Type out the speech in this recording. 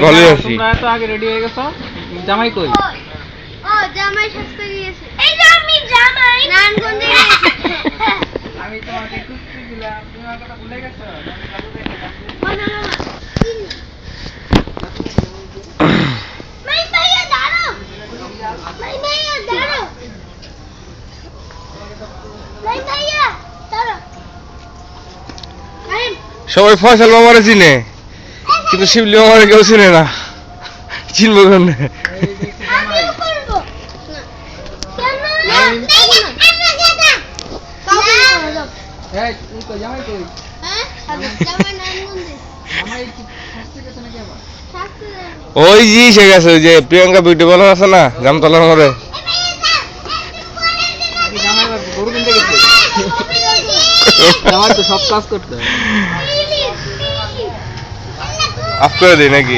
ভালোই আছি। তোমরা তো আগে রেডি হয়ে গেছো, জামাই কই? ও জামাই সাজতে গিয়েছে। এই যে আমি জামাই নারায়ণগঞ্জে গিয়েছি। আমি তোমাকে খুঁজতে দিলাম, তুমি আমার কথা ভুলে গেছো? মামা মাই ভাইয়া দাঁড়াও, মাই ভাইয়া দাঁড়াও, মাই ভাইয়া দাঁড়াও। সবাই ফয়সাল মামারে চিনে, কিন্তু শিবলি মামারে কেউ চিনে না। চিনবো কেন? এই দেখছি জামাই। আমিও করবো না কেন না কাউকে না যাও। এই তুই কই, জামাই কই? হ্যাঁ জামাই নারায়ণগঞ্জে জামাই কি শাস্তি গেছে নাকি আবার? সাজতে যাবে। ওই জি সে গেছে, ওই যে প্রিয়াঙ্কা বিউটি পার্লার আছে না জামতলার মোড়ে। নাকি জামাই আবার গরু কিনতে গেছে? জামাই তো সব কাজ করতে হয়। আফ করে দিই নাকি?